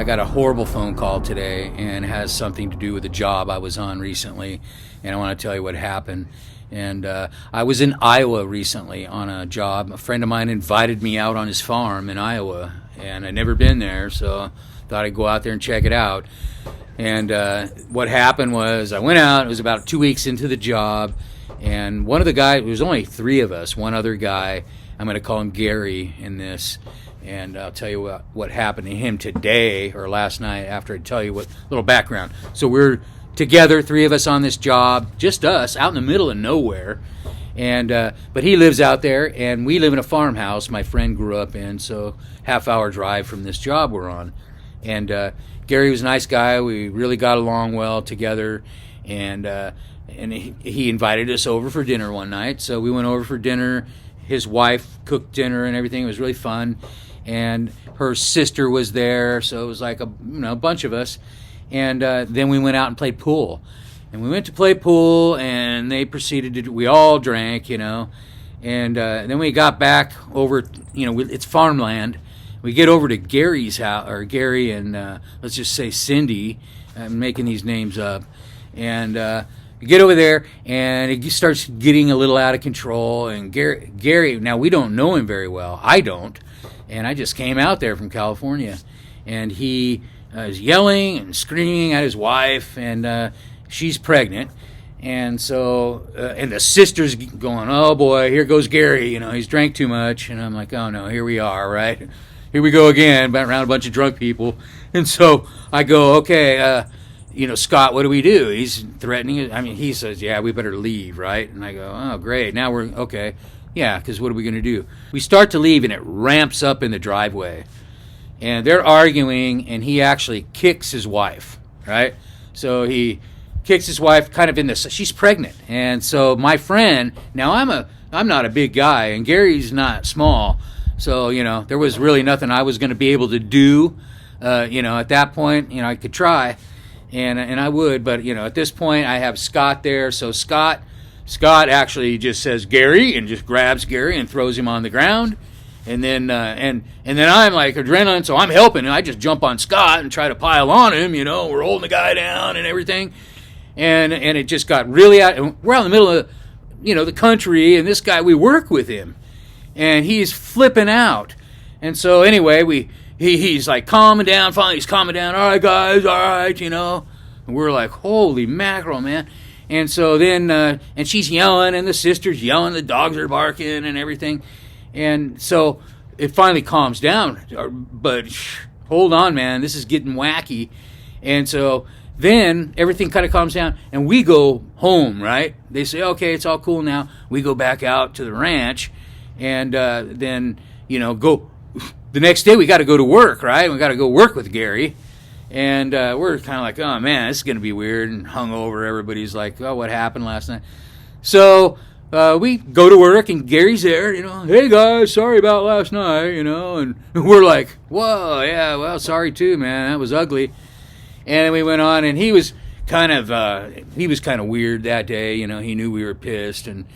I got a horrible phone call today, and it has something to do with a job I was on recently, and I want to tell you what happened. And I was in Iowa recently on a job. A friend of mine invited me out on his farm in Iowa, and I'd never been there, so thought I'd go out there and check it out. And what happened was I went out. It was about 2 weeks into the job, and one of the guys, there was only three of us, one other guy, I'm going to call him Gary in this, and I'll tell you what happened to him today or last night after I tell you what little background. So we're together, three of us on this job, just us, out in the middle of nowhere. And but he lives out there, and we live in a farmhouse my friend grew up in, so half-hour drive from this job we're on. And Gary was a nice guy. We really got along well together, and he invited us over for dinner one night. So we went over for dinner. His wife cooked dinner and everything. It was really fun. And her sister was there, so it was like a bunch of us. And then we went out and played pool. And we went to play pool, and they proceeded to, we all drank, and then we got back over, it's farmland. We get over to Gary's house, or Gary and let's just say Cindy. I'm making these names up. And we get over there, and it starts getting a little out of control. And Gary, now we don't know him very well. I don't. And I just came out there from California. And he is yelling and screaming at his wife, and she's pregnant. And so, and the sister's going, oh boy, here goes Gary. He's drank too much. And I'm like, oh no, here we are, right? Here we go again, around a bunch of drunk people. And so I go, okay, Scott, what do we do? He's threatening. He says, yeah, we better leave, right? And I go, oh, great. Now we're, okay. Yeah, because what are we going to do? We start to leave, and it ramps up in the driveway. And they're arguing, and he actually kicks his wife, right? So he kicks his wife kind of in the, she's pregnant. And so my friend, now I'm not a big guy, and Gary's not small. So, there was really nothing I was going to be able to do. At that point, I could try, and I would. But, at this point, I have Scott there. So Scott actually just says Gary and just grabs Gary and throws him on the ground. And then and then I'm like adrenaline, so I'm helping. And I just jump on Scott and try to pile on him. We're holding the guy down and everything. And it just got really out. And we're out in the middle of, the country, and this guy, we work with him. And he's flipping out. And so anyway, he's like calming down. Finally, he's calming down. All right, guys, all right, And we're like, holy mackerel, man. And so then, and she's yelling, and the sister's yelling. The dogs are barking and everything. And so it finally calms down. But hold on, man. This is getting wacky. And so then everything kind of calms down, and we go home, right? They say, okay, it's all cool now. We go back out to the ranch. And then, go the next day we got to go to work, right? We got to go work with Gary. And we're kind of like, oh, man, this is going to be weird and hungover. Everybody's like, oh, what happened last night? So we go to work, and Gary's there, hey, guys, sorry about last night, and we're like, whoa, yeah, well, sorry too, man. That was ugly. And then we went on, and he was kind of weird that day. He knew we were pissed and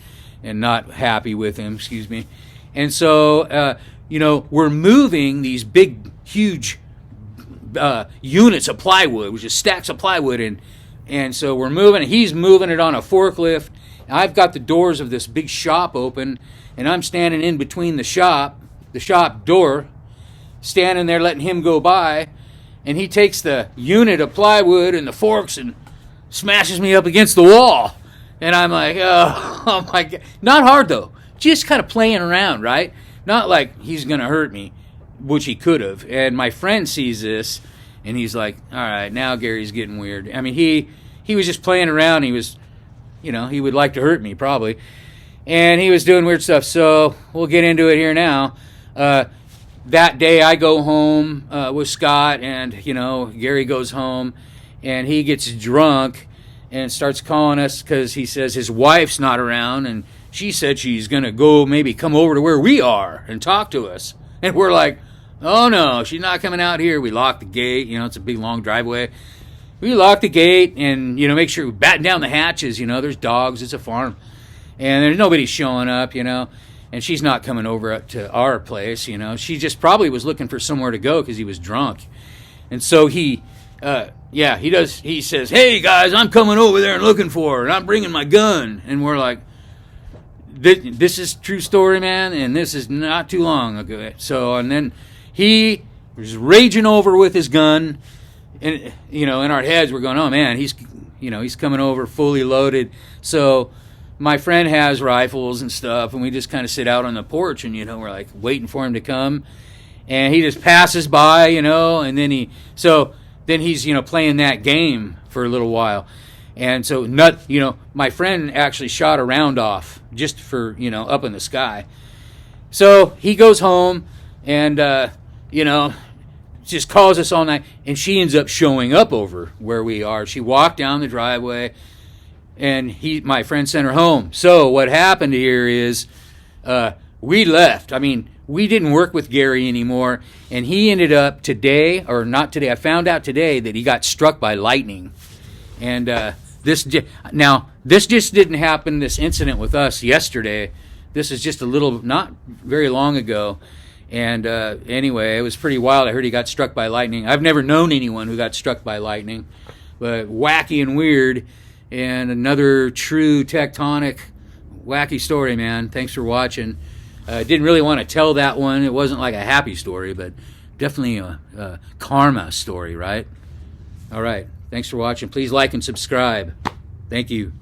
not happy with him, excuse me. And so, we're moving these big, huge units of plywood, which is stacks of plywood, and so we're moving, he's moving it on a forklift. I've got the doors of this big shop open, and I'm standing in between the shop door, standing there letting him go by, and he takes the unit of plywood and the forks and smashes me up against the wall. And I'm like, oh my God. Not hard, though. Just kind of playing around, right? Not like he's going to hurt me, which he could have. And my friend sees this, and he's like, all right, now Gary's getting weird. He was just playing around. He was, he would like to hurt me, probably. And he was doing weird stuff. So we'll get into it here now. That day I go home with Scott, and, Gary goes home, and he gets drunk and starts calling us because he says his wife's not around, and she said she's going to go maybe come over to where we are and talk to us. And we're like, oh, no, she's not coming out here. We lock the gate. It's a big, long driveway. We lock the gate and, make sure we batten down the hatches. There's dogs. It's a farm. And there's nobody showing up, And she's not coming over to our place, She just probably was looking for somewhere to go because he was drunk. And so he does. He says, "Hey guys, I'm coming over there and looking for her, and I'm bringing my gun." And we're like, "This is true story, man, and this is not too long ago." So, and then he was raging over with his gun, and in our heads we're going, "Oh man, he's coming over fully loaded." So my friend has rifles and stuff, and we just kind of sit out on the porch, and we're like waiting for him to come, and he just passes by, and then he's playing that game for a little while. And so my friend actually shot a round off just for up in the sky. So he goes home and just calls us all night, and she ends up showing up over where we are. She walked down the driveway, and my friend sent her home. So what happened here is we left. I mean, we didn't work with Gary anymore, and he ended up I found out today that he got struck by lightning. And this just didn't happen, this incident with us yesterday. This is just not very long ago. And anyway, it was pretty wild. I heard he got struck by lightning. I've never known anyone who got struck by lightning, but wacky and weird. And another true tectonic wacky story, man. Thanks for watching. Didn't really want to tell that one. It wasn't like a happy story, but definitely a karma story, right? All right. Thanks for watching. Please like and subscribe. Thank you.